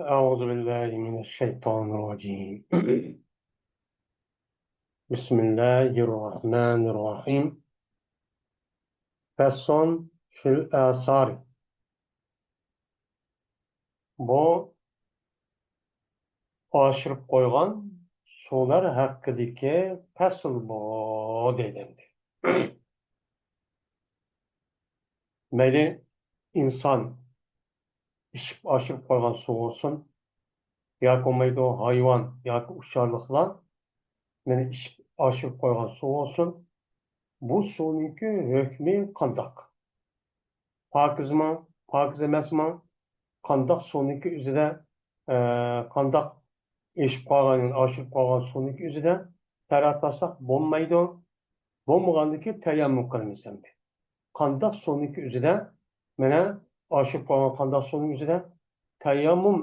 أعوذ بالله من الشيطان الرجيم بسم الله الرحمن الرحيم فصل في الآثار Bu aşırıp koygan sular hakkındaki fasıl bu deyildi. Meyli insan içip aşırıp koygan su olsun, ya olmaydı o hayvan, ya uçarlıklar, meni içip aşırıp koygan su olsun, bu sununki hükmü kandak. Pakiz mi, pakiz emas mi? Qandaq soniki üzüdə qandaq eşib qalğanın, aşıb qalğan soniki üzüdə təratlasaq bolmaydı. Bolmağandakı təyammüm qılmız əmdi. Qandaq soniki üzüdə mənə aşıb qalğan qandaq soniki üzüdə təyammüm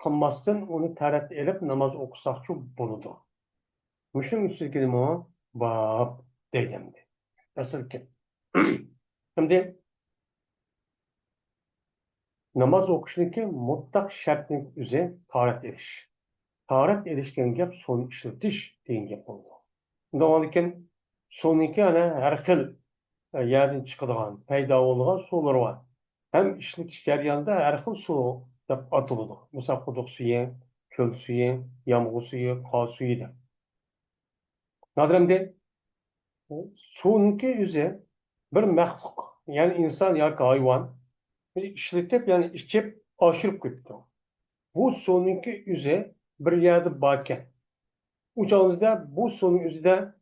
qılmasdan onu tərət edib namaz oqusaqçı buludu. Müşün üstüdeki o bab deyəmdi. Nasıl ki? Şimdi namaz okuşundaki mutlak şartın üzerine taharet ediş. Taharet edişken gap son işletiş deyin gap oldu. Doğanlıken sonunki her xil yerden çıkılan, peyda olulan sular var. Hem işletiş jarayonida her xil su deb atıldı. Mesela quduq suyu, köl suyu, yağmur suyu, qor suyu deb. Nadiremde sonunki yüzü bir mahluk, yani insan ya hayvan işletip yani içip aşırıp gitti. Bu sonunki yüze bir yerde bakken. Uçağımızda bu sonun yüzde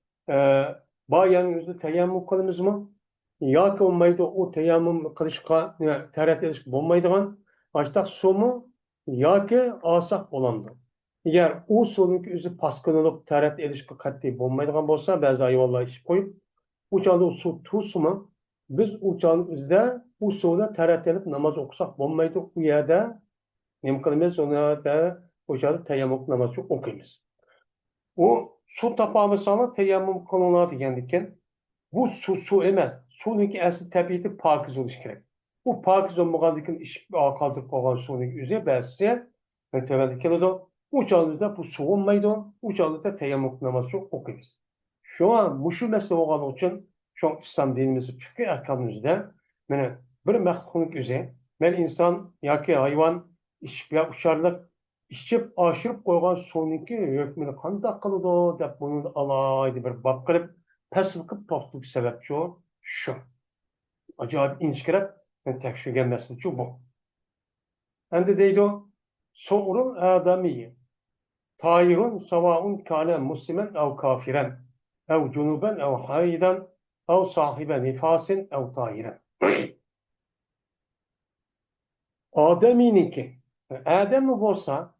bayanın yüzde teyammüm kılımız mı? Ya ki olmaydı o teyammüm kılışka teret ediş bulmaydıgan açtak su mu? Ya ki asak olandı. Eğer o sonunki yüzü paskınılıp teret edişki katli bulmaydıgan bolsa bazı hayvanlar iş koyup uçağında o su tuz mu? Biz uçağın yüzde bu suda teret edip namaz okusak bulmaydı o yerde nima qilamiz uni da o'sha tayammum namozini o'qiymiz. U suv topamizni tayammum qilinadi degan ekan. Bu suv emas. Suvniki asli tabiati pokiz bo'lishi kerak. Bu pokiz bo'lmagandan keyin ishib qoldirib qolgan suvning o'zi ba'zisi tavada keladi. U chog'da bu suv bo'lmaydi. U chog'da tayammum namozini o'qiymiz. Shunga mushu masala bo'lgani uchun shu islom dinimiz fiqh ahkomimizda mana bir maxluqning o'zi, men inson yoki hayvon ishib yo ucharliq ishib oshirib qo'ygan suvniki hukmini qanday qiladi deb buni alohida bir bob qilib fasl qilib to'xtashga sabab shu ajoyib inchkirab tekshirgan masala bu. Endi deydi so'rul adamiy tayirun savaun kana musliman aw kafiran aw junuban aw haydan aw sahibe nifasin aw tayiran. Adamininki Adem mi bo'lsa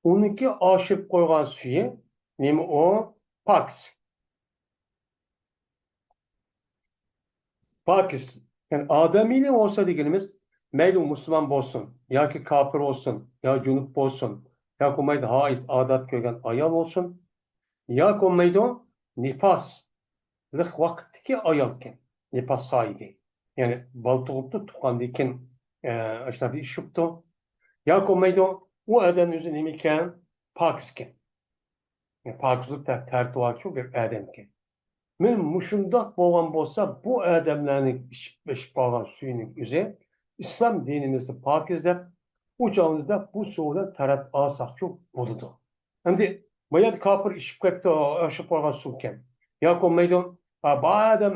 uniki oshib qo'ygan suyi nima o paks. Pakiz. Yani adamiyle olsa degenimiz meyli Müslüman olsun, ya ki kafir olsun, ya cunup olsun, ya kumaydı haiz adat köygen ayal olsun, ya kumaydı nifas, lık vaktiki ayalken, nifas sahibi. Yani baltuğuptu tukandikin işte bir iş yoktu. Ya kumaydı o eden üzerine imiken pakisken. Yani pakislik tertuvar çok bir edemken. Men muşundaq bo'lgan bo'lsa, bu odamlarning ishib qolgan suyining o'zi islom dinimizni pokizlab, u jonida bu suvdan taraf olsaqchi bo'ladi. Endi bu yerda kofir ishib ketdi, oshib qolgan suv ekan. Yoki bo'lmaydi, bu odam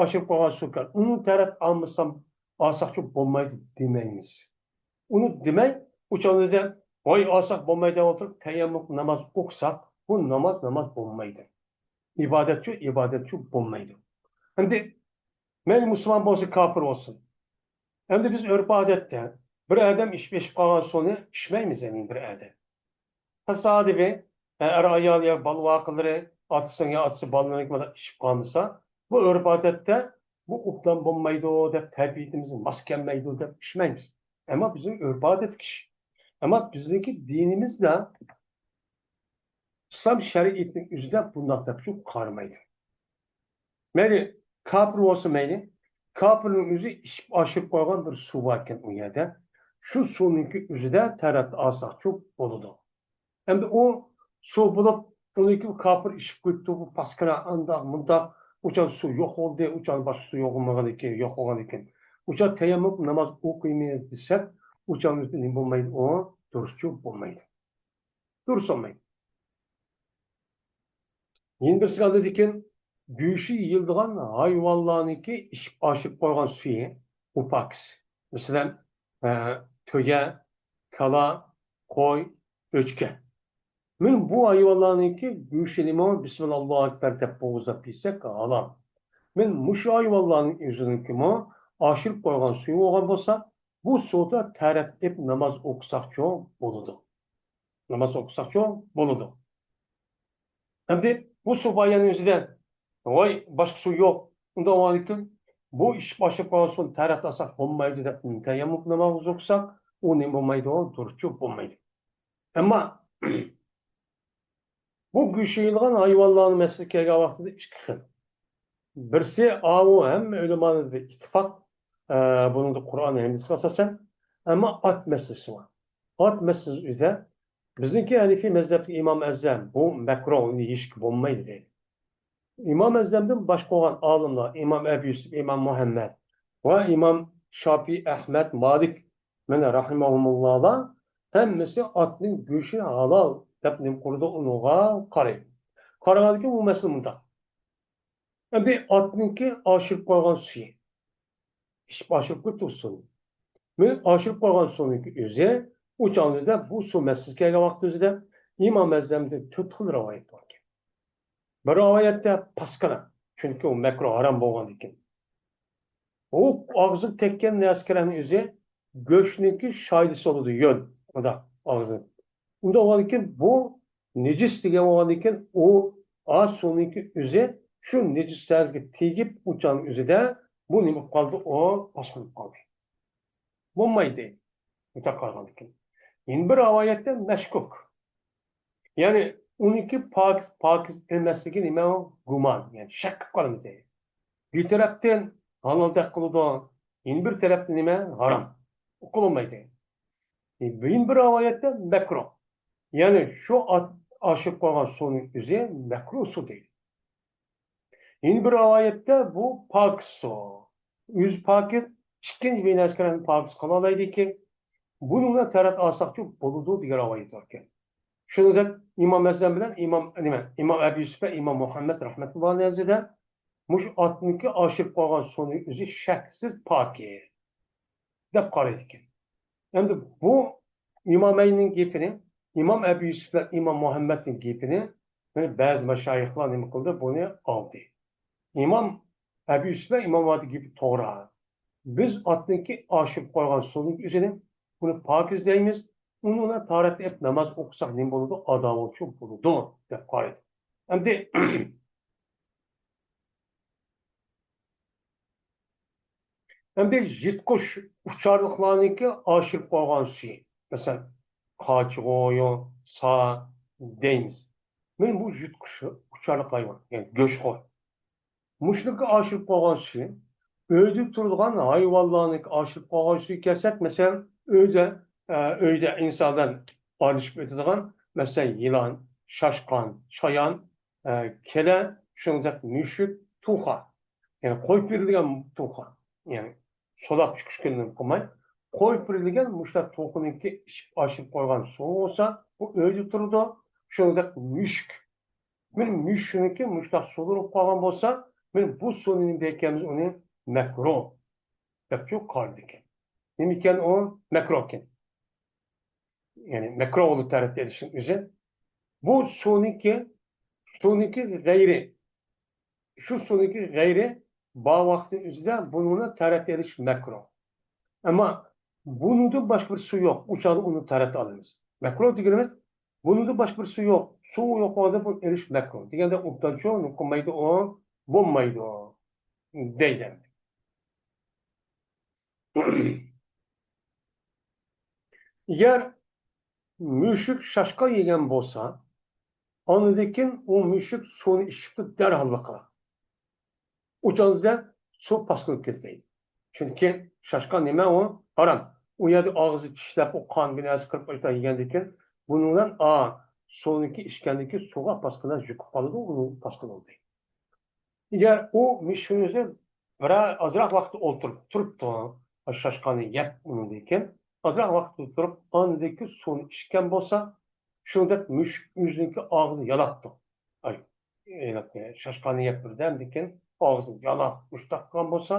oshib qolgan suv ekan. Uni taraf olmasam olsaqchi bo'lmaydi demaymiz. Uni demay, u jonida voy olsaq bo'lmaydi deb o'tirib, tayammum namoz o'qisak, bu namoz bo'lmaydi. İbadetçi bulmaydı. Hem de men Müslüman olsun, kafir olsun. Hem de biz örf adette bir adam işbeş kalan sonu işmeymiz emin bir adam. Tasadi bir er ayal ya bal vakıları atsın ya atsı balına hikmede işip kalmışsa bu örf adette bu uplan bulmaydı o da terbiyetimizin maskenmeydi o da işmeymiz. Ama bizim örf adet kişi. Ama bizdeki dinimiz de İslam şeriatinin yüzünden bundan da çok karmaydı. Meyli kapır olsa meyli, kapırın yüzü aşıp koygan bir su varken o yerde, shu suvninki o'zida taratni olsak bo'ladi. Endi u suv bo'lib, uniki kofir ishib ketdi, bu paskana andoq mundoq, o'sha suv yo'q bo'ldi, o'sha boshqa suv yo'qolmagan ekan, yo'q bo'lgan ekan. O'sha tayammum namoz o'qiymiz desak, o'sha nima bo'lmaydi, u durustchi bo'lmaydi. Durust olmaydi. Yeni bir sırada dikin, büyüşü yıldığan hayvanlarınki işip aşıp koygan suyu, upaks. Mesela töge, kala, koy, öçke. Men bu hayvanlarınki büyüşü limon, Bismillahirrahmanirrahim dep boğuza pisek alam. Men muşu hayvanların yüzününki mo, aşırıp koygan suyu olgan bolsa, bu suda taraf hep namaz okusak çok boludu. Namaz okusak çok boludu. Endi bu su bayanın yüzünden, vay başka su yok. Unda o için bu iş başı kalsın, taraklasak olmaydı da tayammum namazı okusak, o ne olmaydı o, duruşu olmaydı. Ama bu güçlüğün hayvanların meslekeye vaktinde iki kısım. Birisi avu hem ölümanın bir ittifak, bunun da Kur'an hadisi asasen, ama at meselesi var. At meselesi üzere, bizimki Hanefi mezhebi İmam Ezzem, bu mekruh, hiç olmaydı değil. İmam Ezzem'den başka olan alimler, İmam Ebu Yusuf, İmam Muhammed ve İmam Şafii, Ahmet, Malik, mene rahimahumullah'da hemmesi atın göğsünü halal depnim kurudu onuğa karayım. Karagadaki bu mesele bunda. Şimdi atınki aşırıp koygan suyu. İş aşırıp götürsün. Ben aşırıp koygan suyunki özü, uçağınızda bu su meselesi vakti özüde İmam Ezzem'de tutkul rivayet var. Bir rivayette paskana. Çünkü o mekruh haram bolgan ekan. O ağzı tekken neskerenin özü göçniki şahidisi oludu yol. O da ağzı. Unda olan ekan bu necis degan olan ekan o az sonunki özü şu necislerge tegip uçan özüde bu nima kaldı o paskana kaldı. Bo'lmaydi. Mutlak kalgan ekan. Yine bir rivayette meşkuk. Yani 12 pak edilmesligi nima o? Guman. Yani şak kalmış. Bir taraftan halal kılıdı, yine bir taraftan nima? Haram. Kılınmaydı. Bir rivayette mekruh. Yani şu aşıp koygan suyun üzeri mekruh su değil. Yine bir rivayette bu pak su. Yüz paket çıkınca bir neskerenin pak su kalalaydı ki bununla terat alsak çok boludu diye rivayet var ki. Şunu da İmam Ezzem bilen İmam Ebu Yusuf ve İmam Muhammed rahmetullahi aleyhi'de muş atınki aşıp koygan suyun üzeri şeksiz paki. Dep qaraydı ekan. Endi bu İmameyn'in gepini, İmam Ebu Yusuf ve İmam Muhammed'in gepini bazı meşayihlar nima qildi, bunu aldı. İmam Ebu Yusuf ve İmam Muhammed'in gepi to'g'ri. Biz atınki aşıp koygan suyun üzeri bunu pakiz deymiz. Onunla taharet et namaz okusak nima bo'ladi? Adovatchi bo'ladi deb qaraydi. Endi endi yetkuş uçarlıklarınki aşırıp koygan suyu. Mesela kaçıgoyu, sağ deymiz. Men bu yutkuşu uçarlık hayvan, yani göçkoy. Muşlukka aşırıp koygan suyu, öydü turulgan hayvanlarınki aşırıp koygan suyu kelsek, mesela öyde insandan ayrışıp ötediğen, mesela yılan, şaşkan, çayan, kele, şundak müşük, tuha. Yani koyup verilgen tuha. Yani solak çıkışkınlığını koymay. Koyup verilgen muşlar tohununki aşıp koygan soğuk olsa, bu öyle turdu, şundak müşk. Benim müşkününki muşlar solurup koygan olsa, benim bu sonunun beykemiz onu mekruh. Yapıyor kardıken. Demiken o mekruhken. Yani mekruh olup tarihte edişin üzere. Bu sonunki gayri. Şu sonunki gayri bağ vakti üzere bununla tarihte ediş mekruh. Ama bunun da başka bir su yok. Uçağı onu tarihte alırız. Mekruh dediğimiz bunun da başka bir su yok. Su yok orada bu eriş mekruh. Diyen de utanço, nukumaydı o, bombaydı o. Deyden. Eğer müşrik şaşka yegen bolsa, anıdaki o müşrik sonu işitip derhal kılar. Uçağınızda su paskılık ketmeydi. Çünkü şaşka nime o? Haram. u yerda og'zi tishlab, u qon binasi kirib qo'ysa yegandan keyin bundan suvniki ichgandagi suvga boshqalar yuqib qoladi, uni boshqalar. Agar u mishimizni ozroq vaqt o'tirib turibdi, shoshqani yeb undan keyin ozroq vaqt turib, andagi suvni ichgan bo'lsa, shunda mushuk o'ziniki og'zini yalabdi. Ay, shoshqani yeb birdan keyin og'zini yalab, ushtaqgan bo'lsa,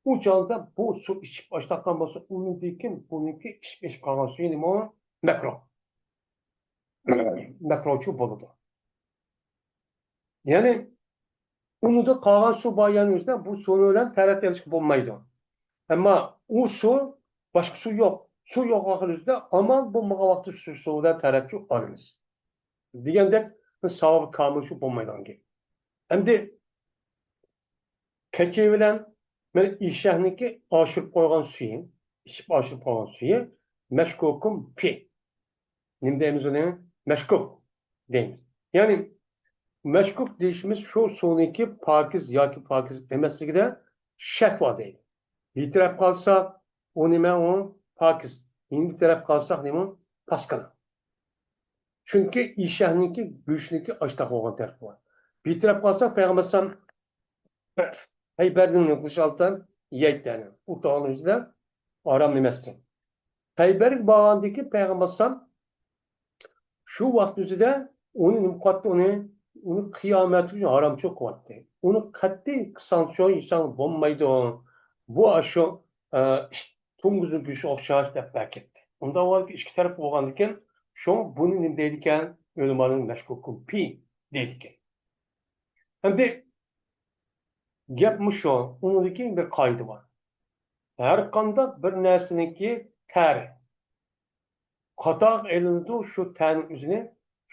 u chog'da bu suv ichib boshlagan bo'lsa, undan keyin buniki ichib qolgan suvi nima? Makrochu bo'ladi. Ya'ni unida qolgan suv borganimizda bu suvni bilan taratilish bo'lmaydi. Ammo u suv boshqa suv yo'q. Suv yo'q vaqtimizda amal bo'lmagan vaqtda suvdan taratib olamiz. Degandek savob kamil shu bo'lmaydi. Endi kecha bilan men ishahniki oshirib qo'ygan suyi, ichib oshirib qo'ygan suyi mashkukum pi. Nima deymiz uni? Mashkuk deymiz. Ya'ni mashkuk deyishimiz shu suvniki pokiz yoki pokiz emasligida shak bor deydi. Bir taraf qalsa o nima o pokiz, bir taraf qalsa nima pasqal. Chunki ishahniki go'shniki oshtaq bo'lgan taraf bor. Bir taraf qalsa payg'ambarsan Hayber'in qishaltan yeytani. U to'g'risida aram emasdi. Hayber bağındaki payg'ambarsan shu vaqt o'zida uni nimqatdi uni qiyomat uchun haromchi qilyapti. Uni qat'iy sanksiyon inson bo'lmaydi. Bu shu tunguzu go'shi o'xshash deb ketdi. Unda avvalgi ikki taraf bo'lgandan keyin shu buni nima deydi ekan? O'limaning mashkukum pi deydi ekan. Endi gapmi shu, uniki bir qoida bor. Har qanday bir narsaniki ta'rif qatoq elindi shu tan o'zini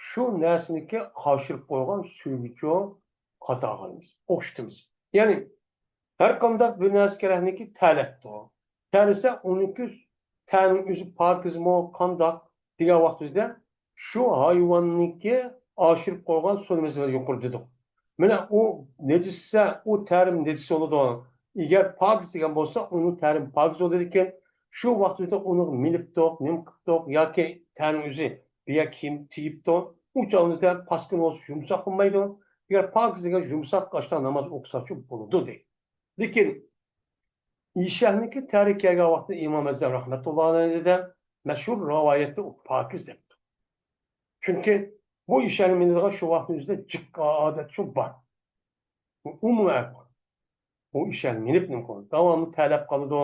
shu narsaniki qoshirib qo'ygan suvnicho qatoq olamiz, o'qitimiz. Ya'ni har qanday bir narsa kerakniki talabdir. Tanisa uniki tan o'zi pokizmi qandoq degan vaqtida shu hayvonniki oshirib qo'ygan suvimizni yuqori dedik. Mana u nejissa, u tarim nejis bo'ladi. Agar pokiz degan bo'lsa, uni tarim pokiz bo'ladi ekan. Shu vaqtda uni milibtoq, nimqibtoq yoki tan o'zi biya kiyim tiyibtoq, u chog'da paskin bo'lsa yumshoq bo'lmaydi. Agar pokiz degan yumshoq qashdan namoz o'qisachi bo'ladi deydi. Lekin ishahniki tarikaga vaqtda Imom Azam rahmatullohi alayhidan mashhur rivoyatda u pokiz debdi. Chunki bu ishani menga shu vaqtimizda jiqqa odat shu bor. Umuman bu ishani menib nima qildi? Davomli talab qildi,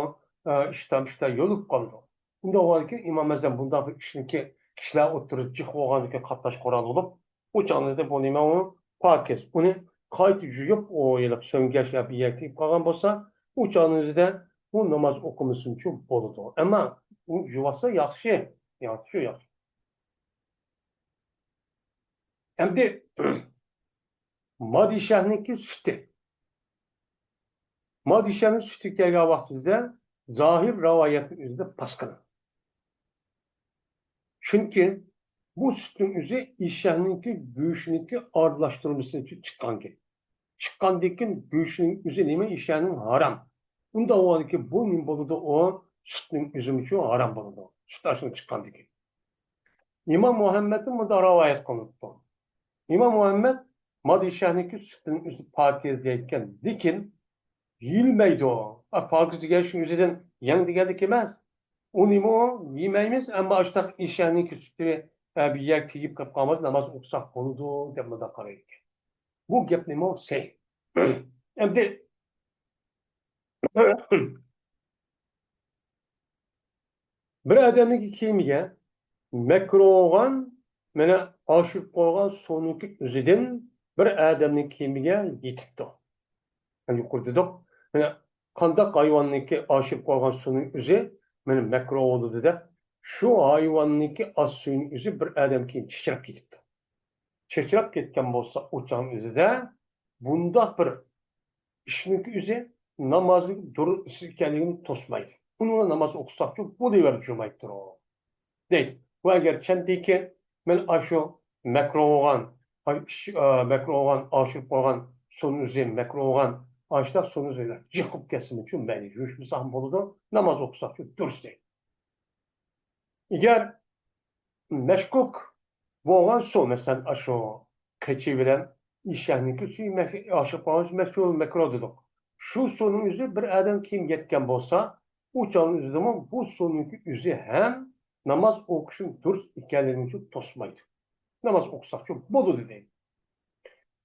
ishdan yo'lib qoldi. Unda avvalki Imom Azam bunday bir ishniki kishilar o'tirib jiq bo'lganlikka qatnash qo'ral bo'lib, u chog'da bu nima u pokiz. Uni qayta yuyib, o'yilib so'ngash yoki yakib qolgan bo'lsa, u chog'da bu namoz o'qimasin uchun bo'ladi. Ammo u yuvasa yaxshi, yaxshi. Endi Madishahniki suti. Madishahning suti kelgan vaqtida zohir rivoyatning o'zida pasqal. Chunki bu sutning o'zi ishahniki go'shniki aralashtirilmasi uchun chiqqanki. Chiqqandan keyin go'shning o'zi nima ishahning harom. Unda avvalki bu nima bo'ladi? O sutning o'zi uchun harom bo'ladi. Sutashning chiqqandan keyin. İmam Muhammed'in bunda rivoyat qilibdi. İmam Muhammed Madishahniki sutning o'zi pokiz deyotgan, lekin yilmaydi o. Pokiz degan shu o'zidan yangi deganlik emas. Uni yemaymiz, ammo ashtaq ishahniki suti biyak tiyib qilib qolmadi, namoz o'qisak bo'ladi deb bunda qaraydi. Bu gap nima? Sey. Endi bir odamning kiyimiga makruhan mana oshib qo'ygan suvniki o'zidan bir odamning kiyimiga yetibdi. Yuqorida dedik, mana qandoq hayvonniki oshib qo'ygan suvning o'zi meni makruh bo'ldi deb, shu hayvonniki osh suyning o'zi bir odam keyin chichrab ketibdi. Chichrab ketgan bo'lsa, o'cham o'zida bundoq bir ishniki o'zi namozning dur ekanligini to'smaydi. Uni namoz o'qisak-ku bo'laverib jurmaydi deydi. Bu agar chandiki men shu makruhan oshib qo'ygan suvning o'zi makruhan Açta sonu söyler. Yıkıp kesim için beni yürüşmüş ham boludu. Namaz okusak duruz değil. Eğer meşkuk boğan su mesela şu keçi bilen işlehniki suyu aşıp olmuş meşhur mekroduduk. Şu sonun yüzü bir adam kim yetken bolsa o canın yüzü zaman bu sonun yüzü hem namaz okuşun dur ikenlerini tosmaydı. Namaz okusak çok bolu dedi.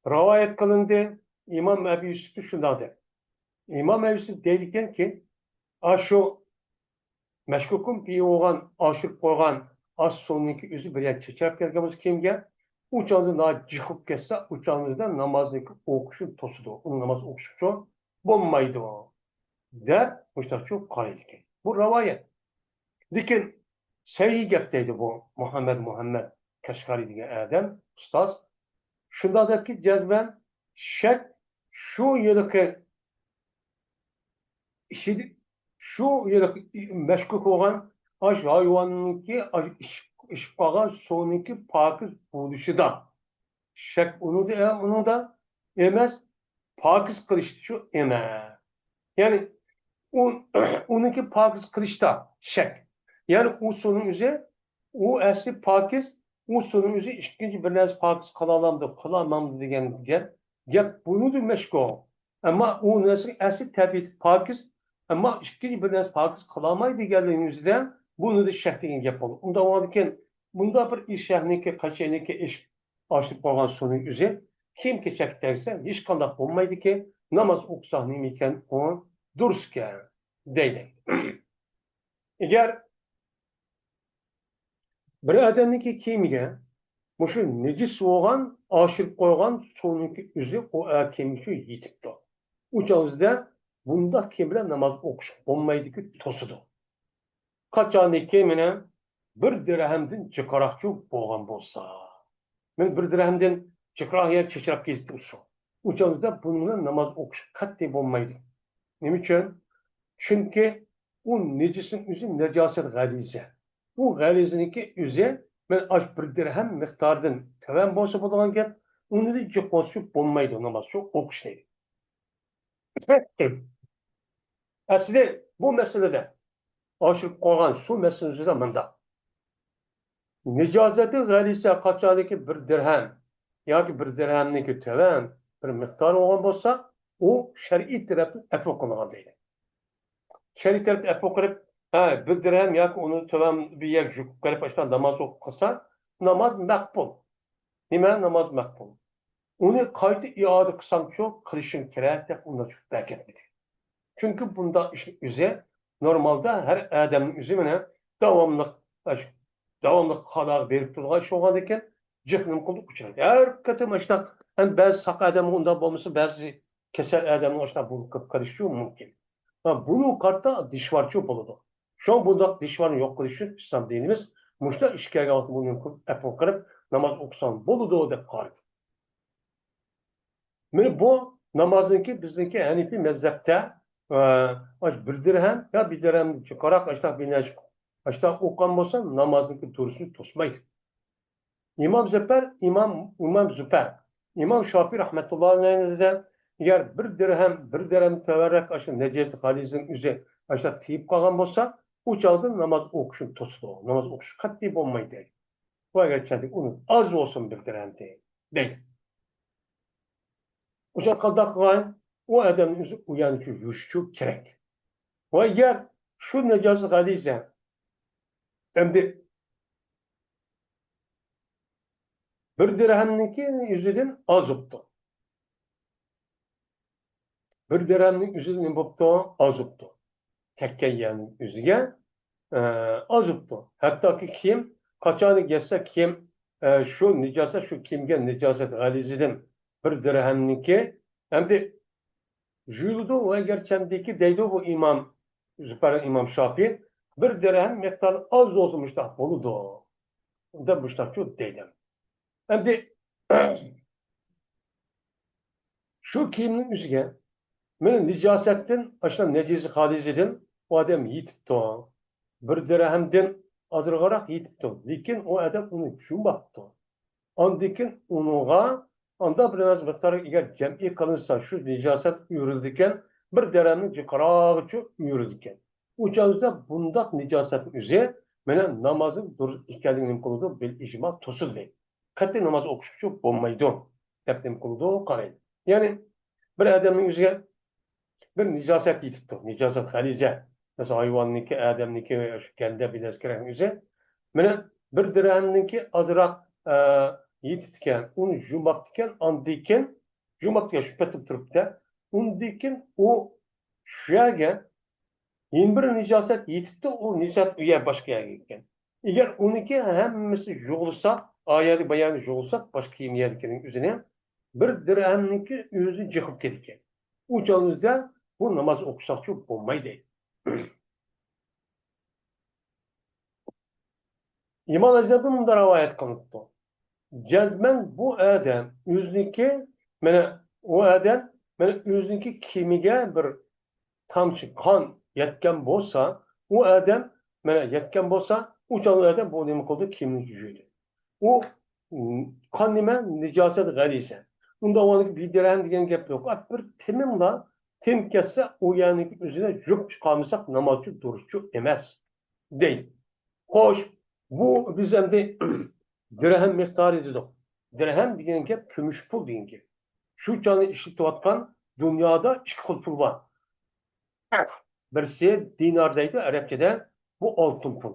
Rivayet kılındı. İmam Ebu Yusuf şundan der. İmam Ebu Yusuf dedikken ki şu meşkukun bir oğlan aşık koygan az sonunki yüzü bir yer çeçerek gelgemiz kimge uçağınızı daha çıkıp kesse uçağınızda namazındaki okuşun tosudu. Onun namaz okuşu çok bombaydı o. Der, müştak çok karaydı ki. Bu rivayet. Dikin seyyi gepteydi bu Muhammed Keşkari diye Adem, ustaz. Şunda da ki cezben şek şu yılki işi şu yılki meşkuk olan aş hayvanınki iş bağan sonunki pakiz buluşu da şek onu da emez pakiz kılıştı şu eme. Yani o, onunki pakiz kılıçta şek. Yani o sonun üzeri o asli pakiz o sonun üzeri ikinci bir naz pakiz kılalamdı kılamamdı degan gap bunu da meşgul. Ama o asli tabiat pakiz ama ikinci bir naz pakiz kılamaydı deganligin yüzünden bunu da şek degan gap oldu. Unda olarken bunda bir iş şehniki kaçeniki iş açlık olgan sonun üzeri kim ki şek derse hiç kandak olmaydı ki namaz okusak neymiken o dururken deydi. Eğer bir adamniki kimiga mushu necis bo'lgan oshirib qo'ygan suvniki o'zi u kimga yetibdi. Uchamizda bunda kim bilan namoz o'qish bo'lmaydiki to'sidi. Qachoniki meni bir dirhamdan jiqaroqchi bo'lgan bo'lsa, men bir dirhamdan jiqaroq yer chechrab ketib tursa, uchamizda buni bilan namoz o'qish qat'iy bo'lmaydi. Nima uchun? Chunki u nejisin o'zi najosat g'aliza. Bu g'alizniki o'zi men ash bir dirham miqdoridan kavam bo'lsa bo'ladigan gap, uni jiqosib bo'lmaydi namoz shu o'qish deydi. Aslida bu masalada oshirib qolgan shu masalasida bunda nijosati g'aliza qachoniki bir dirham yoki bir dirhamniki kavam bir miqdor olgan bo'lsa, u shar'iy tarafdan afv qilingan deydi. Şerif tarafı epokırıp bir dirhem yak onu töven bir yak juk garip baştan namaz okusa namaz makbul. Nime namaz makbul. Onu kaydı iade kısan çok kılışın kerek de onda çok bekletmedi. Çünkü bunda işte üze normalde her adamın üzümüne devamlı kadar verip durduğu şey olmadıyken cehennem kulluk uçar. Her katı işte hem bazı sak adamın onda bulması bazı keser adamın işte bulup karışıyor mümkün. Bunu kartta dişvarçı buludu. Şu an bunda dişvarın yok kılışı İslam dinimiz muşta işkaya altı bunu yapıp namaz okusan buludu da kardı. Yani bu namazınki bizdeki Hanifi mezhepte bir dirhem ya bir dirhem çıkarak açta binecek. Açta okan olsa namazınki durusunu tosmaydı. İmam Züper, İmam Şafii rahmetullahi aleyhi eğer bir dirhem teverrek aşın necesi hadisinin üzeri aşağı tiyip kalgan olsa o çağda namaz okuşun tosu namaz okuşu katli olmaydı. Bu gerçekten onun az olsun bir dirhem değil. O zaman kaldak var o adamın üzeri uyanıcı yuşçu gerek. Ve eğer şu necesi hadise hem de bir dirhemninki yüzüden az oldu. Bir dirhemnin yüzüden az oldu. Tekkeyenin yüzüge az oldu. Hatta ki kim kaçanı geçse kim şu nicaset şu kimge nicaset galizidin bir dirhemninki hem de jüludu ve gerçekindeki deydi bu Züper İmam Şafii bir dirhem miktarı az olmuş da buludu. Da müştak çok dedim. Hem de şu kimin yüzüge men nicasetten aşağı necisi hadizedin o adam yitipti. Bir dirhemden azırgarak yitipti. Lekin o adam onu düşünmaptı. Andikin onuğa anda biraz miktarı eğer cem'i kalınsa şu nicaset yürüldükken bir dirhemin çıkarağı yürüldükken. Uçağızda bundak nicasetin üzeri Mana namozning durust ekanligini nima qiladi? Bil ijmo to'sildi. Qat'iy namoz o'qishchi bo'lmaydi deb nima qiladi? Qaraydi. Ya'ni bir odamning o'ziga bir nijosat yetibdi. Nijosat xarija. Mesela hayvanniki, adamniki, ganda bileskeren o'zi. Mana bir dirhamniki azroq yetibdikan, uni jumabdikan, andikin jumabga shu petib turibdi. Undikin u shu yerga yeni bir nijosat yetibdi, u nijosat u yer boshqa yerga ketgan. Agar uniki hammasi yo'qolsa, oyati bayoni yo'qolsa, boshqa kiyim yerdikining o'zini bir dirhamniki o'zi jiqib ketgan. U joyda bu namoz o'qishaqchi bo'lmaydi. İmam Azam'ın bunda rivayet kılıptı. Cezmen bu adam o'ziniki mana u adam mana o'ziniki kemiga bir tamchi qon yetgan bo'lsa, u adam mana yetgan bo'lsa, u adam bu nima qildi? Kimni yuydi. U qon nima? Nijosat g'alisa. Unda o'niki bidirham degan gap yo'q. Bir timimla tim ketsa, u yaniki o'zine juk chiqarmasak namozchi durustchi emas deydi. Xo'sh, bu biz endi dirhem miktarı dedik. Dirhem degan gap kumush pul degan gap. Shu chog'ni ishlatayotgan dunyoda ikki xil pul bor. Birisi dinar deydi arabchada, bu oltin pul.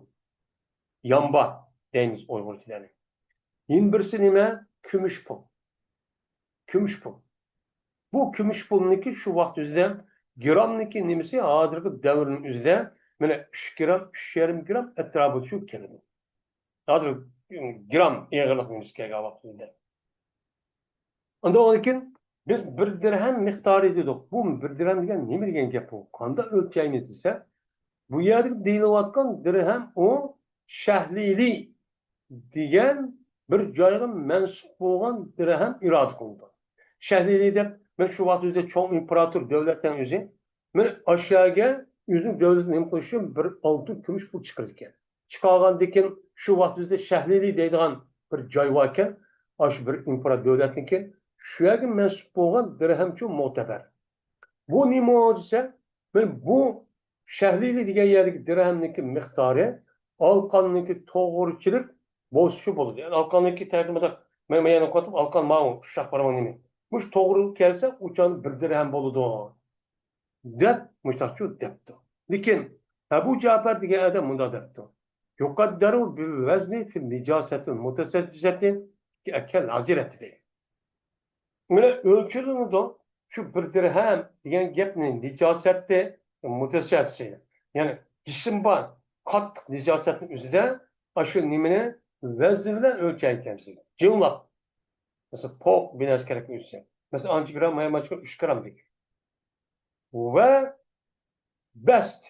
Yamba deymiz Uyg'ur tilida. Yana birisi nima? Kumush pul. Kumush pul. Bu kumush pulniki shu vaqt o'zida gramniki nimasi hozirgi davrning o'zida mana 3 gram, 3,5 gram atrofida shu keladi. Hozir gram eg'irlik nimasi kelgan vaqtida. Unda o'nkin biz bir dirhem miktarı dedik. Bu bir dirhem degan nima degan gap bu? Qanday o'lchaymiz desa, bu yerda deyilayotgan dirhem o shahlili degan bir joyga mansub bo'lgan dirhem iroda qildi. Shahlili deb men shu vaqtda cho'ng imperator davlatdan o'zi men aşağıya o'zing davlatni nima qilish uchun bir oltin kumush pul chiqargan. Chiqargandan shu vaqtda shahlili deydigan bir joy bor ekan, shu bir imperator davlatniki shu yerga mansub bo'lgan dirhamchi mo'tabar. Bu nima desa, bu shahlili degan yerdagi dirhamniki miqdori alqonniki to'g'richilik bo'lishi bo'ladi. Yani alqonniki tarjimada men yana qotib alqon ma'u shaq parmon nima. Bu to'g'ri kelsa, uchon bir dirham bo'ladi deb mustaqil debdi. Lekin Abu Ja'far degan odam bunda debdi. Yuqaddaru bil vazni fil nijasati mutasajjisati ki akal azirati deydi. Mana o'lchilinadi shu bir dirham degan gapning nijosati mutasajjisi. Ya'ni jism bor, qattiq nijosatning o'zida shu nimani vazn bilan o'lchaymiz. Jumlaq. Mesela poq binas kerak bo'lsa. Mesela 10 gram, mayamachka 3 gram deydi. Va bast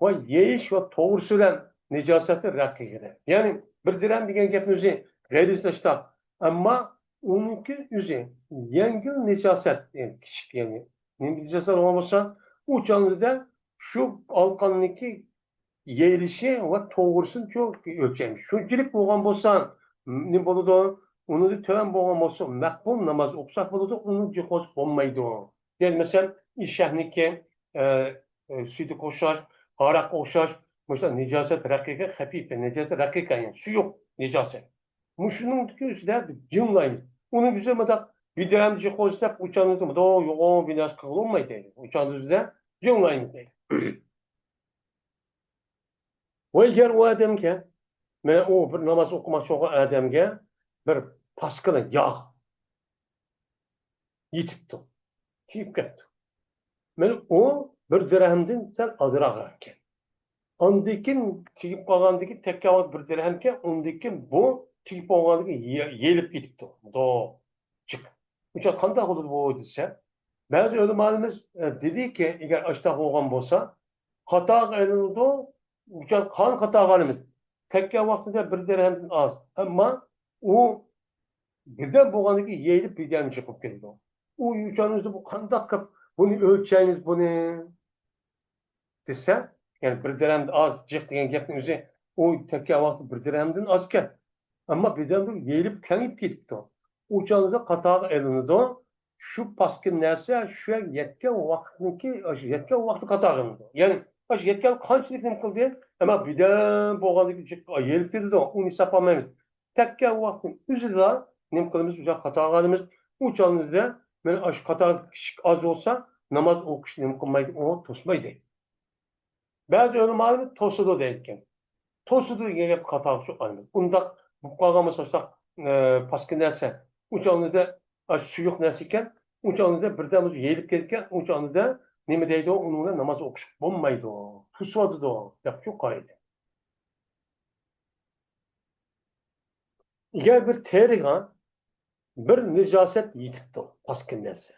va yeyish va to'g'risi bilan nijosati raqiqida. Ya'ni bir dirham degan gapni o'zi g'ayrislashda, ammo uniki o'zi yengil nijosat, yani kichik yani nijosat bo'lmasa, u chog'ida shu alqonniki yeyilishi va to'g'risini çok o'lchaymiz. Shunchalik bo'lgan bo'lsa, nima bo'ladi? Uni to'g'ri bo'lgan bo'lsa, maqbul namoz o'qisak bo'ladi, uni jihoz bo'lmaydi. Yani mesela ishahniki sütü koşar, harak koşar, mesela nicaset rakika, hafife, nicaset rakika yani su yok nicaset. Muşunun üstüne cümleyin. Onu bize mesela bir dönemci koştak uçağınızda mı? Doğru yok, o biraz kılınmaydı. Uçağınızda cümleyin değil. Ve eğer o adam ki, ben o bir namaz okumak çok adam ki, bir paskılı yağ yitipti. Tiyip gitti. Ben o bir dirhemden sen azırak ekan. Ondikin chigib qolgandagi takkavat bir dirhamga, ondikin bu chigib qolgandagi yelib ketibdi. Xudo chiq. Ucha qanday bo'ladi bu desa, ba'zi ulamolarimiz dediki, agar ashta bo'lgan bo'lsa, xato qilinadi, ucha qon xato qilamiz. Takka vaqtida bir dirhamdan oz, ammo u birdan bo'lgandagi yelib birdan chiqib ketdi. U uchanizda bu qanday qilib buni o'lchaymiz buni desa, yani bir dirhemden az cık degan gapning o'zi u takka vaqti bir dirhemdan az ekan. Ammo birdan yeyilib kengib ketibdi. U chog'da qatoq elinadi. Shu pastki narsa shu yetgan vaqtniki, yetgan vaqti qatoq elinadi. Ya'ni shu yetgan qanchalik nima qildi? Ama bir de boğazı ayılıp dedi de onu sapamayız. Tekke vaktin üzüldü. Nem kılımız uzak hata kalımız. Uçağımızda ben aş hata az olsa namaz okuş nem kılmaydı. O tosmaydı. Bazı öyle malum tosudu değilken. Tosudu gelip hata şu aynı. Bunda bu kavramı sorsak paskı derse uçağımızda aş suyuk nersiken uçağımızda birden yeyip gelirken uçağımızda neme deydi o onunla namaz okuş bulmaydı o. Tusmadı da o. Yapıyor kaydı. Eğer bir teriga bir necaset yitipti paskindesi.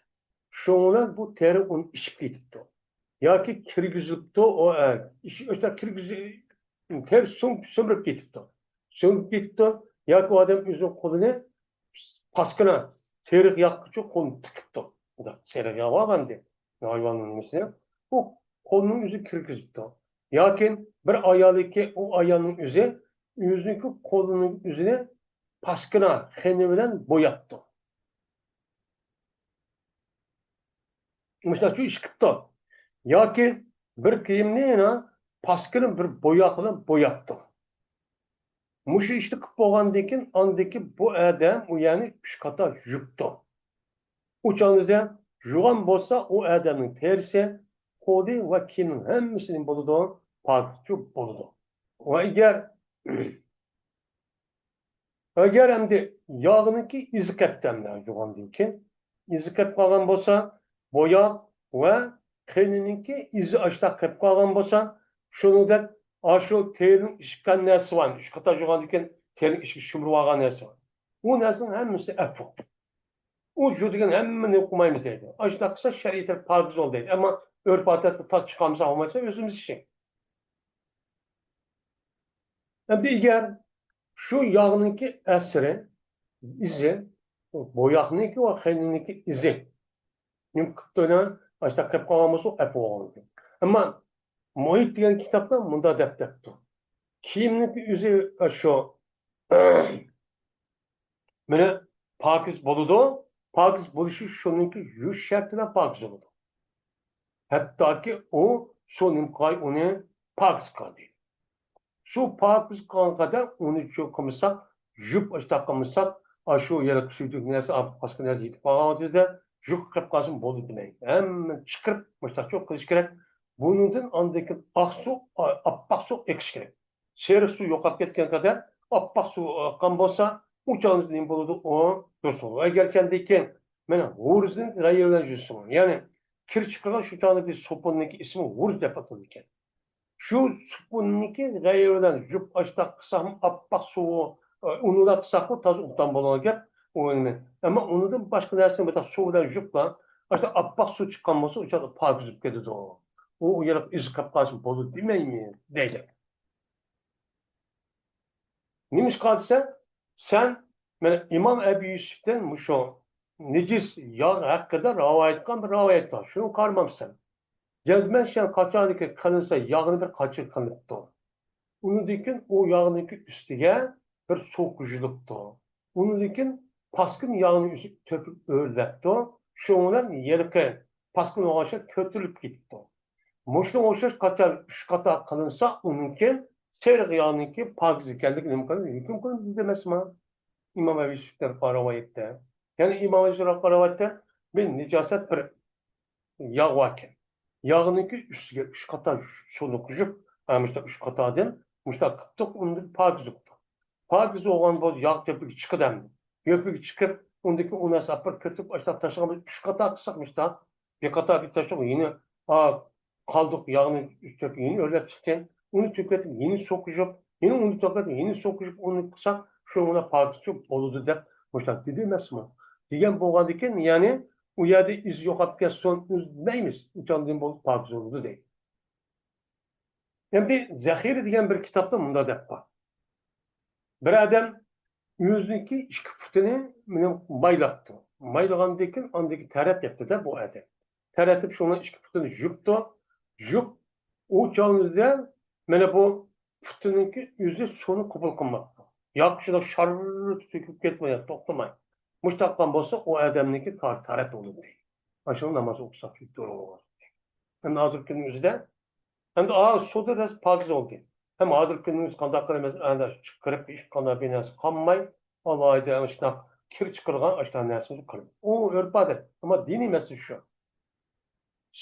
Şoňlan bu teri onu işip yitipti. Yaki kirgizipdi o işte kirgizi ter sömürüp yitipti. Sömürüp yitipti. Yaki o adam üzüm kolunu paskına terik yakıcı kolunu tıkıptı. Bu da terik yavagandı. Hayvanın mesela. Bu kolunun yüzü kirgizipti. Yakin bir ayalı ki o ayağının yüzü yüzündeki kolunun yüzüne paskına heni bilen boyattı. Mesela şu iş kıttı. Ya ki bir kiyimni paskını bir boya bilen boyattı. Muşu işte kıp bolgandan andaki bu adam o yani üç kata yuptu. Uçağınızda jugan bolsa o adamın tersi kodi ve kiyiminin hemmisinin boludu, parçası boludu. Ve eğer hem de yağınınki izi kaptanlar jugandaki izi kap kalgan bolsa boya ve kenininki izi aşta kap kalgan bolsa şunundan aşu terinin işkan nersi var. Üç kata jugandaki terin işi şumru algan nersi var. O nersin hemmisi afuk. O judigen hemmini okumayımız deydi. Aşta kısa şeriatı pardiz ol deydi. Ama örf adet tat çıkamsa olmazsa özümüz için. Hem de eğer şu yağınınki esri izi, boyaqniki ve xeyniniki izi. Nim kıptına aşta kep kalaması ep oğlandı. Ama Muhit diyen kitapta munda deptepti. Kiyimniki izi şu mene pakiz boludu. Pakiz boluşu şununki yüz şartına pakiz oldu. Hatta ki o şunun kay onu pakiz kaldı. Şu pakiz kalan kadar onu çok kımsak, jüp açta kımsak, aşu yere küçüldük neyse başka neyse yitip bağladı da jüp kapkasın bolu demek. Hem çıkırıp mesela çok kılıç gerek. Bunun andaki aksu, appak su ekşi gerek. Seyrek su yok ketken kadar appak su kan bolsa uçağınız neyim boludu o dursun. Eğer kendiyken mene Vurz'un gayrilen yüzsün. Yani kir çıkaran şu tane bir sopunun ismi Vurz defatılıyken. Şu Sputnik'i gayrilen jup açta kısam appak suyu onu da kısakı taz utan bulunacak oyunu. Ama onu da başka dersin mesela sudan jupla açta appak su çıkanması uçada park jup dedi o. O uyarak iz kapkası bolu değil mi? Değil. Neymiş kadse sen yani İmam Ebu Yusuf'ten bu şu necis yağ hakkında rivayet kan bir rivayet var. Şunu karmam sen. Cezmen kaçardık kanınsa yağını bir kaçır kanıttı. Unudaki o yağındaki üstüge bir soğukuculuktu. Unudaki paskın yağını üstü töpüp öğretti. Şundan yerken paskın oğaşa kötülük gitti. Muşlu oğaşa kaçar üç kata kalınsa onunki seyrek yağınınki pakizi geldik imkanı hüküm kılın demez mi? İmam Ebu Yusuf'tan paravayette. Yani İmam Ebu Yusuf'tan paravayette bir necaset bir yağ varken. Yağınınki üstüge üç kata soğukucup işte üç katadan Muşta kıptık, onu pakiz oldu. Pakiz olan bu yağ köpük çıkıdan. Köpük çıkıp, ondaki ona sapır kötüp aşağı taşımamış. Üç kata aksak da bir kata bir taşıma yine kaldık yağının üst köpüğü yine öyle çıkken. Onu tüketip yeni sokucup, yine onu tüketip yeni sokucup onu kısak, şu ona pakiz çok oludu der. Muşta dedemez mi? Diyen boğadıken yani o yerde iz yok atken son neymiş? Uçandığım bol pakiz oldu değil. Hem de Zahiri diyen bir kitapta bunda dep var. Bir adam yüzündeki iki putini maylattı. Maylagandaki andaki teret yaptı da bu adam. Teretip şuna iki putini juptu. Jup o çağınızda mene bu putiniki yüzü sonu kubul kılmaktı. Yakışıda şarrı tüküp ketmeye toklamay. Muştaklan bolsa o adamniki taret olur değil. Aşağı namazı okusak doğru olur. Hem de Azrık'ın yüzüde hem de soda biraz pakiz oldu. Hem hazır günümüz qandaq qilamiz, ana chiqirib ish qanday bir narsa qolmay, alohida shunaqa kir chiqirgan ashuna narsani qilib. U urf odat. Ammo diniy masala shu.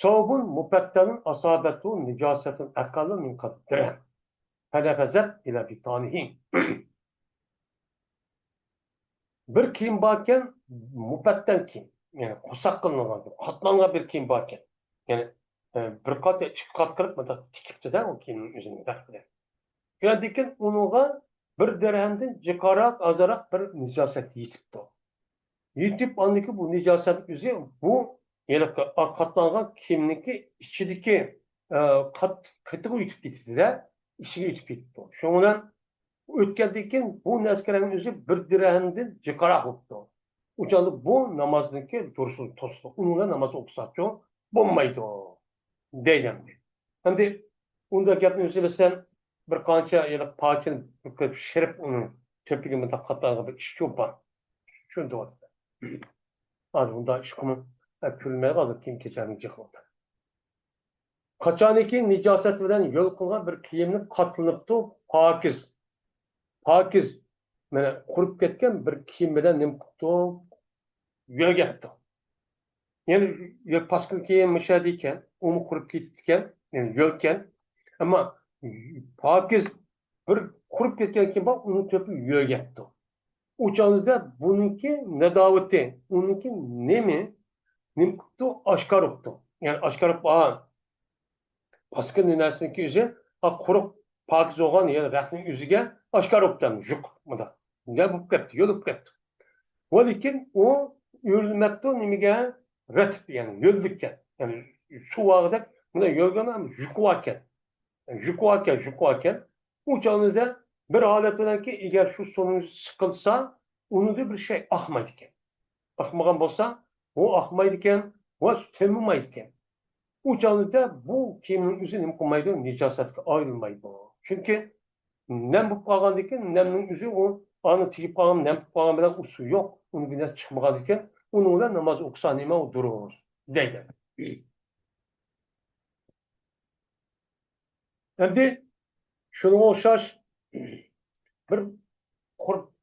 Savbun mufattalun asabatu nicasatun aqallu min qadri. Felefezet ila bitanihin. Bir kiyim barken mufattal kiyim. Yani qusak qilingan, qatlangan bir kiyim barken. Yani bir kat, ikki kat qilib tikibdi-da o kiyimning o'zini taqdir. Şöyle unuğa bir dirhemden cikarak azarak bir nicaset yitipti. Yitip andaki bu nicaset yüzü bu yani katlanan kimliği içindeki katı yitip gitti de içine yitip gitti. Şundan ötkendeki bu neskelerin yüzü bir dirhemden cikarak oldu. Uçandı bu namazdaki dursun tostu. Onunla namaz okusatçı bulmaydı o. Deylemdi. Hem de unda gapni o'zi sen bir qancha yillik pokin pishirib uni to'piga qatorga bir ish ko'p bor. Shunda hozir unda ish qilib kulmay qoldi kiyim kecharning jihati. Qachoniki nijosat bilan yo'l qilgan bir kiyimni qatlanibdi pokiz. Pokiz mana qurib ketgan bir kiyim bilan nim qilibdi yo'gapti. Yani paskal kiyim müşahede iken, onu kurup gittikken, yani yölken, ama pakiz bir kurup gitken kim bak, onu töpü yög yaptı. Uçağınızda bununki ne daveti, onunki ne mi, ne kuttu aşkar optu. Yani aşkar op, paskal nünersindeki yüzü, kurup pakiz olan yani resmin yüzüge aşkar optan, juk mu da. Ne bu kaptı, yolup kaptı. Lakin o yürülmekte nimige retip yani yöldükken yani su vardı buna yölgen ama jukuvarken uçağınıza bir aletler ki eğer şu sonucu sıkılsa onu da bir şey ahmaydıken. Ahmagan olsa o ahmaydıken o temizmaydıken. Uçağınızda bu kimin üzerine koymaydı nicasetke ayrılmaydı. Çünkü nem bu qalğandikin nemning yüzü o anı tiyip qalğan nem qalğan bilen usu yok. Onu bilen çıkmagan iken onu bilen namaz okusa nima o durur deydi. Endi şunun o'xshash bir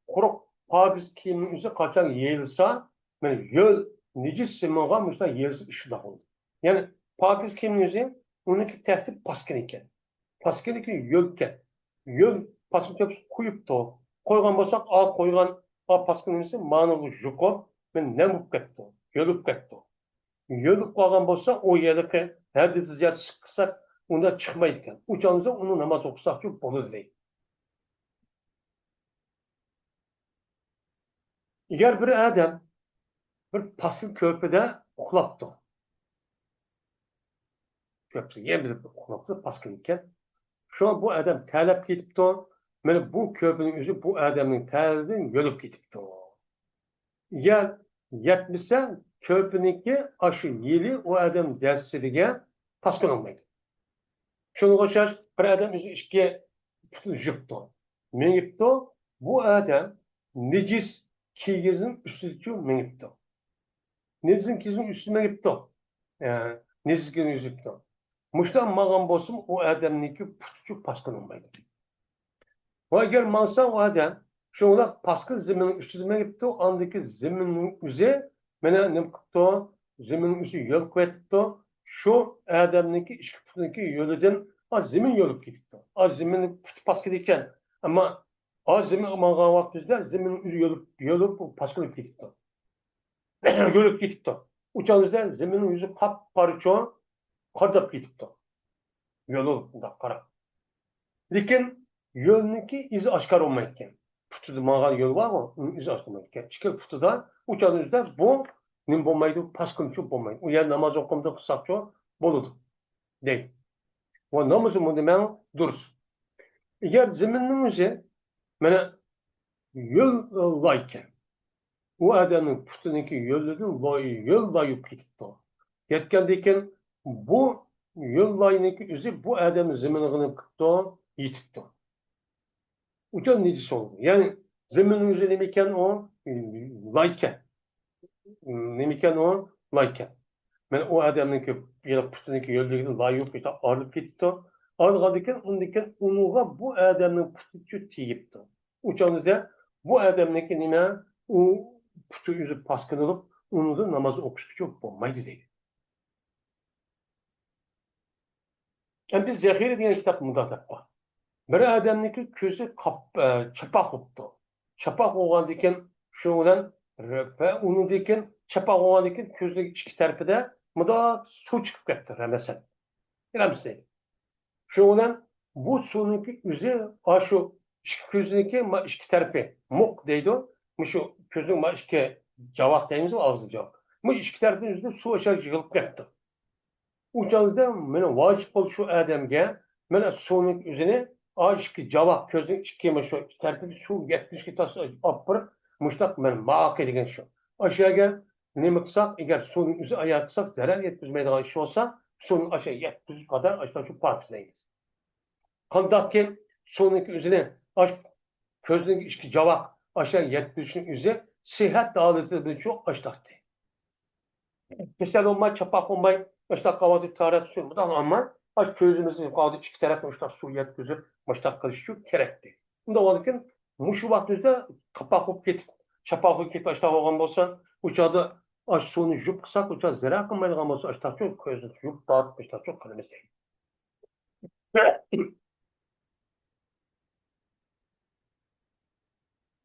quruq pokiz kiyimning o'zi qachon yeyilsa, mana yo'l nejis simonga mushta yeyilsa ishida bo'ldi. Ya'ni pokiz kiyimning o'zi uniki tartib paskin ekan. Paskiniki yo'lkan. Yo'l paskin qo'yibdi. Qo'ygan bo'lsak, qo'ygan paskinisi ma'noga juqib, men nima bo'lib ketdi? Yo'lib ketdi. Yo'lib qolgan bo'lsa, o yerga hadis ziyat chiqsak, unda chiqmaydi ekan. O'shancha uni namoz o'qisak bo'ladi. Agar bir odam bir paskin ko'pida uxlabdi. Ko'pda yemdi uxlabdi, paskin ekan. Şu an bu adam talep ketibdi. Mana bu köpünün özü bu adamın talibidan yo'lib ketibdi. Eğer yetmese köpününki aşı yeli o adam dersidige paskin olmaydı. Şunu koşar bir adam özü işke jüptü. Menipti. Bu adam necis kiygizin üstüdeki menipti. Necisin kiygizin üstü menipti. Yani necis kiygizin üstüdeki. Muştan mağan bolsun o adamınki putucu paskin olmaydı. O eğer mansa o adam şunla paskın zeminin üstüne gitti, andaki zeminin üzeri mene ne yaptı? Zeminin üstü yol kuvvetti. Şu adamınki işkutundaki yoldan az zemin yolup gitti. Az zeminin paskı diken ama az zemin mağan vaktinde zeminin üzeri yolup paskın gitti. Yolup gitti. Uçağınızda zeminin yüzü kap parça kardap gitti. Yolu da kara. Lekin yo'lniki izi oshkor bo'lmayotgan. Putida ma'g'an yo'l bormi? Uni izi oshkor bo'lmayotgan. Ikkala putida o'chadingizda bu nim bo'lmaydi, paskinchi bo'lmaydi. U yer namoz o'qimda qilsaqchi bo'ladi deydi. Va namozi bundan durust. Agar zaminning o'zi mana yo'l loykan. U odamning putiniki yo'lidan yo'l loyib ketibdi. Yetgandan bu yo'l loyiniki o'zi bu odamning zaminini qilibdi, yetibdi. Uçan necis oldu. Yani zeminin üzerine mekan o layken. Mekan o layken. Ben o adamın ki ya da putunun ki yöldeki lay yok işte ağırlık gitti. Alğandıkən, ondakən unuğa bu adamın putu tiyipti. Uçağınızda bu adamdaki nime o putu yüzü paskınılıp onu da namazı okuştu çok olmaydı deydi. Yani biz Zehiri diyen kitap mıda tapma. Bir adamdaki közü çapak oldu. Çapak olan diken şundan ve onu diken çapak olan diken közü iki tarafı da mıda su çıkıp gitti mesela. Bilemezsin. Şundan bu sununki yüzü şu közündeki iki tarafı muk deydi o. Şu közün iki cavak deyimiz o ağzı cavak. Bu iki tarafın yüzünde su aşağı yığılıp gitti. Uçağızda meni vacip ol şu adamga mana suvning o'zini oshki javob ko'zning ikki shu tartibi suv 70 tas olib borib mushtaq men ma'qi degan shu o'shaga nima qilsak agar suvning o'zi oyoq qilsak zarar yetkazmaydigan ish bo'lsa suvni o'sha 70 qadar shu pokizlaymiz qandaqki suvning o'zini ko'zning ikki javob o'sha 70 o'zi sihat holatida shu oshdaqdi Mesela olmay, çapak olmay, mesela kavadı taharet suyu. Bu da ama aç közümüzün kavadı iki taraf mesela suyet gözü mesela karışıyor gerekti. Bunda olurken muşu vaktinde kapak olup git, çapak olup git mesela olan olsa uçağda aç suyunu jup kısak uçağı zira akılmayla olsa mesela çok közü jup dağıtıp mesela çok kalemiz değil.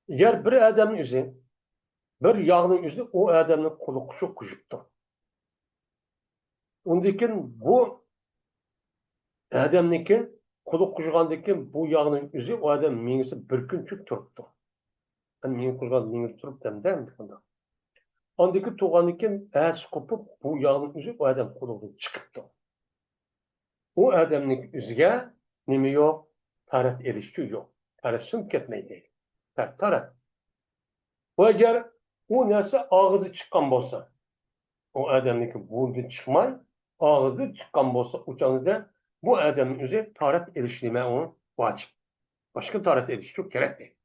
Yer bir adamın yüzü, bir yağının yüzü o adamın kolu kuşu kuşuptu. Ondan bu adamniki quduq quzg'andan keyin bu yog'ning o'zi u odam mengisi bir kunchuk turibdi. Men quzg'an mengi turibdimda bunda. Ondiki tug'andan keyin as qopib bu yog'ning o'zi u odam quduqdan chiqibdi. U odamning o'ziga nima yo'q, taraf erishchi yo'q. Taraf sinib ketmaydi. Taraf. Va agar u narsa og'zi chiqqan bo'lsa, u odamniki burnidan chiqmay, og'zi chiqqan bo'lsa, o'chanda bu odamning o'zi taraf erishilmay u vojib. Başka tarif ediş çok gerekli.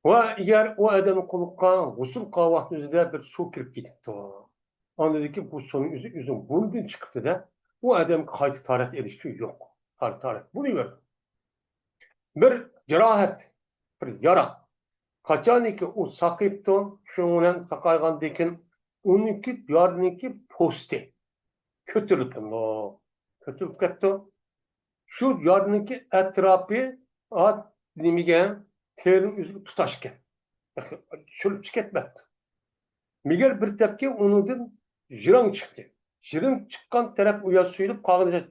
Ve eğer o adamın kuluqa gusül kahvaltı üzerinde bir su kirip gidipti. Onda dedi ki bu suyun üzüm bundan çıktı da o adam kayıt tarif edişi yok. Tarif. Bunu gördüm. Bir cerahat, bir yara. Kaçan ki o sakıptı, şunun sakaygan dekin, onunki yarınki posti. Kötülüktü. Kötülük etti. Şu yarınki etrafı at dimigen terin üzü tutaşken. Şöyle çıketmedi. Miger bir tepki onundan jırın çıktı. Jırın çıkan taraf uya suyulup kağıda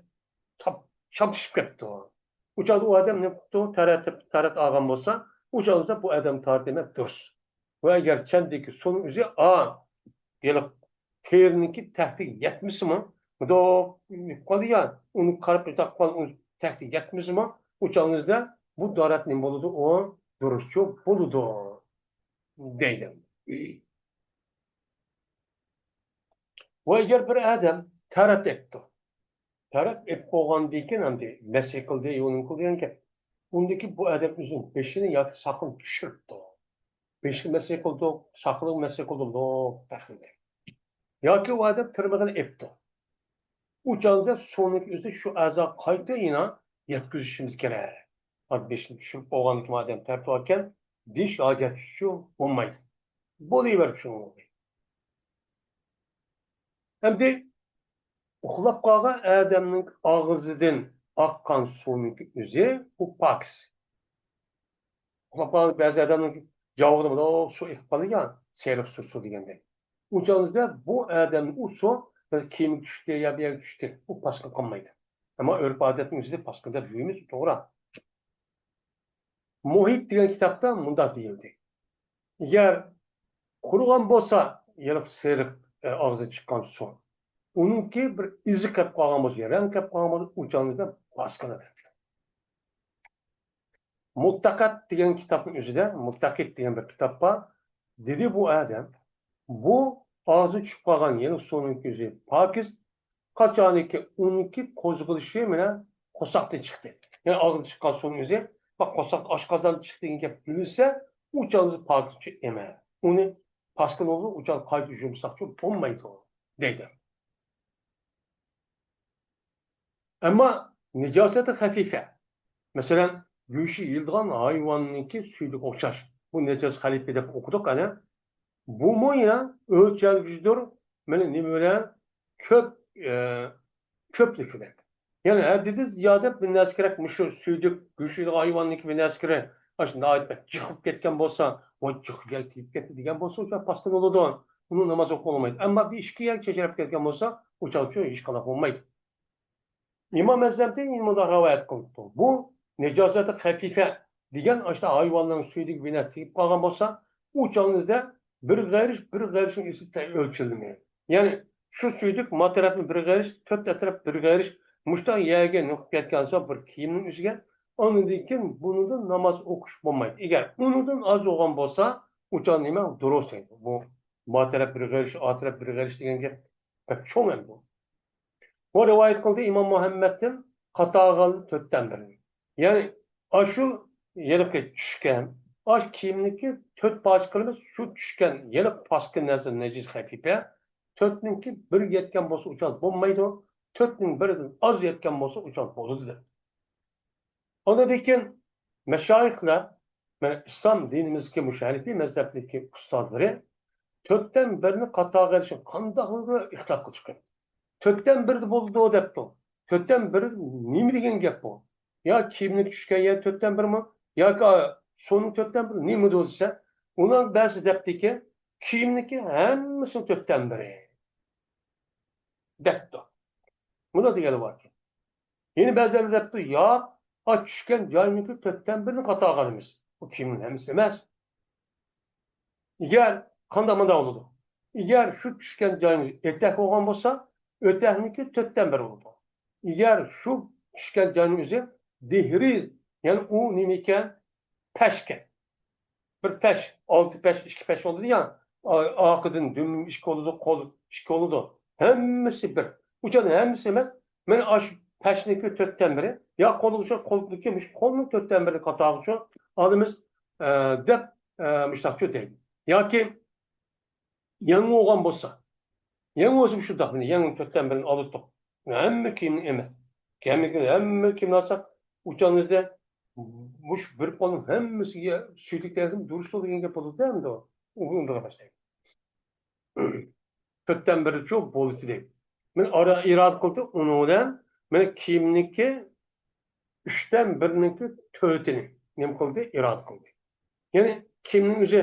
çapışıp gitti o. Uçağı o adam ne yaptı? Tarat ağam olsa uçağında bu adam tarat demek dursun. Ve eğer kendiki sonu üzü gelip terininki tehtik yetmiş mi? Bu da kalıyor. Onu karıp takpan onu tehtik yetmiş mi? Uçağınızda bu darat ne buludu? O duruşçu buludu. Deydim. Ve eğer bir adam tarat etti. Tarat et koğan ki namdi mesekil diye onun kılıyor ki ondaki bu adam üzüm peşini ya sakın düşürttü. Peşi mesekildi, sakın mesekildi. O takıldı. Ya ki o adam tırmağını etti. Uçağında sonraki yüzde şu azap kaydı yine yetkizişimiz gerek. Hadi beşini düşürüp oğlan ki madem tert varken diş ağaca şu olmaydı. Boluyor şunu. Hem de uxlab qolgan odamning og'zidan oqqan suvning o'zi u paks. Uxlab qolgan ba'zi odamning yog'ida suv iqib qolgan, seriq suv deganda. O'shanida bu odamning u suv bir kiyim tushdi yo bir yer tushdi, u pasqa qolmaydi. Ammo urf odatning o'zida pasqada yuyimiz to'g'ri. Muhit degan kitobda bunday deyildi. Agar qurigan bo'lsa, yiliq seriq og'zi chiqqan suv Onunki bir izi kep kalmamız, rang kep kalmamız uçağınızda baskıladı. Muttakat diyen kitabın özüde, Muttakit diyen bir kitap var. Dedi bu adam, bu ağzı çıkıp kalan yeni sonun yüzü pakiz, kaçanı ki onunki kozguluşu mine kosaktan çıktı. Yani ağzı çıkan sonun yüzü, bak kosak aşkazdan çıktığında bilirse uçağınızı pakizçi eme. Onu paskın olur, uçağın kaydı yumuşakçı olmaydı o, dedi. Ama Necaseti hafife. Mesela güşü yıldıran hayvanınki suyuduk okşaş. Bu necaset halife dep okuduk hani. Bu mu ya ölçergücüdür. Böyle ne böyle köp köplükler. Yani hadisi ziyade bir neskerek mışı süydük, güçlü hayvanlık bir neskere. Aslında ayetmek çıkıp ketken bolsa, o çıkıp ketdi degan bolsa, uçak paskın oladu. Bunu namaz okunamaydı. Ama bir işki yer çeşerip ketken bolsa, uçak uçuyor, iş kalak olmaydı. İmam Ezlem'den ilmada rivayet kıldı. Bu necazeti hafife degan işte hayvanların süydük bir neskerek kalgan bolsa, uçağınızda bir gayrışın isi ölçülmüyor. Yani şu süydük materyalin bir gayrış, töt taraf bir gayrış, muştan yerge nokta ketken sonra bir kiyimnin üstüge, onu dikin bunun namaz okuş bulmaydı. Eğer bunun az olan bolsa, uçağın nime durursa bu materyal bir gayrış, ataraf bir gayrış degan pek çok hem bu. Bu rivayet kıldı İmam Muhammed'in hatalı tötten biri. Yani aşı yelikke düşken, aş kiyimniki töt başkılımız şu düşken yelik paskın nesil necis hafife, tötninki bir yetken bolsa uçan bulmaydı, tötnin birinden az yetken bolsa uçan boludu. Ona dikin meşayihler, yani İslam dinimizdeki müşahirifi mezhepteki ustadları, tötten birini katağa karşı kandağını ihtilaf kılışkın. Tötten biri buldu o depti. Tötten biri nimi degan gap bu? Ya kimlik tushgan ya tötten birmi? Yoki sonun tötten biri nima bo'lsa, ular ba'zi depdiki, kiyimniki hammasi tötten biri. Depti. Buna degani borki. Yeni ba'zilar depti, ya ha tushgan joyniki tötten birini qata olganmiz. Bu kiyimning hammasi emas. Eğer qanday bo'ladi? Eğer shu tushgan joyni etak bo'lgan bo'lsa, o'takniki to'rtdan biri bo'ladi. Eğer şu tushgan joyni o'zi dehriz, ya'ni u nima ekan? Pashka. Bir pash, olti pash, ikki pash bo'ladi ya. Orqadan dum ikki bo'ladi, qo'l ikki bo'ladi. Hammasi bir. Uchun hammasi emas. Mana shu pashniki to'rtdan biri, yo qo'l uchun qo'lniki, qo'lning to'rtdan biri qatog'i uchun odimiz deb mushtaqcho deydi. Yoki yangi olgan bo'lsa, yangi o'zim shu daqni, yangi to'rtdan birini olib turib, hamma kiyimni emas. Hamma kiyimni olsak, uchamizda mush bir qo'lning hammasiga suyliklarni durishli degan gap bo'ladi endi u. Unga boshlaydi. To'rtdan biri çok bo'ldi deydi. Men ara irod qildi, uni bilan men kiyimniki uchdan birniki to'rtini nima qildi? Irod qildi. Yani kimning o'zi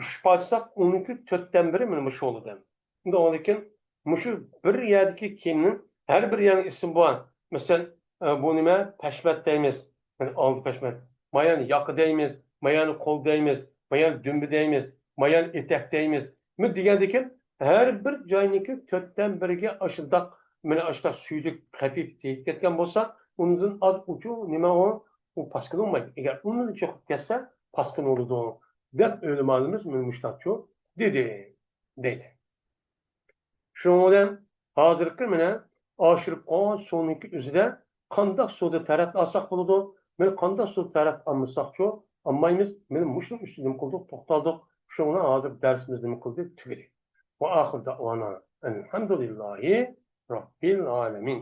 uch parsak, uniki to'rtdan biri mana shu bo'ladi. Unda lekin mushu bir yerdagi kimning har bir yangi ism bor. Masalan, bu nima? Pashmat deymiz. Yani oldi pashmat. Mayan yoqi deymiz, mayan qo'l deymiz, mayan dumbi deymiz, mayan etak deymiz. Bu degandekin har bir joyniki to'rtdan biriga ashundoq mana ashundoq suydik xafif tegib ketgan bo'lsa, undan az uchu nima u paskin olmaydi. Agar undan chiqib ketsa, paskin oldu deb o'limalarimiz müştakçı dedi. Şundan hozirgi mana oshirib qolgan suvniki o'zida qandoq suvda tarat olsak bo'ladi? Men qandoq suv tarat olmasakchu, olmaymiz. Men mushning ustida nima qildik? To'xtaldik. Shuni hozir darsimizni nima qildik? Tugadik. Va oxir davona alhamdulillahi robbil alamin.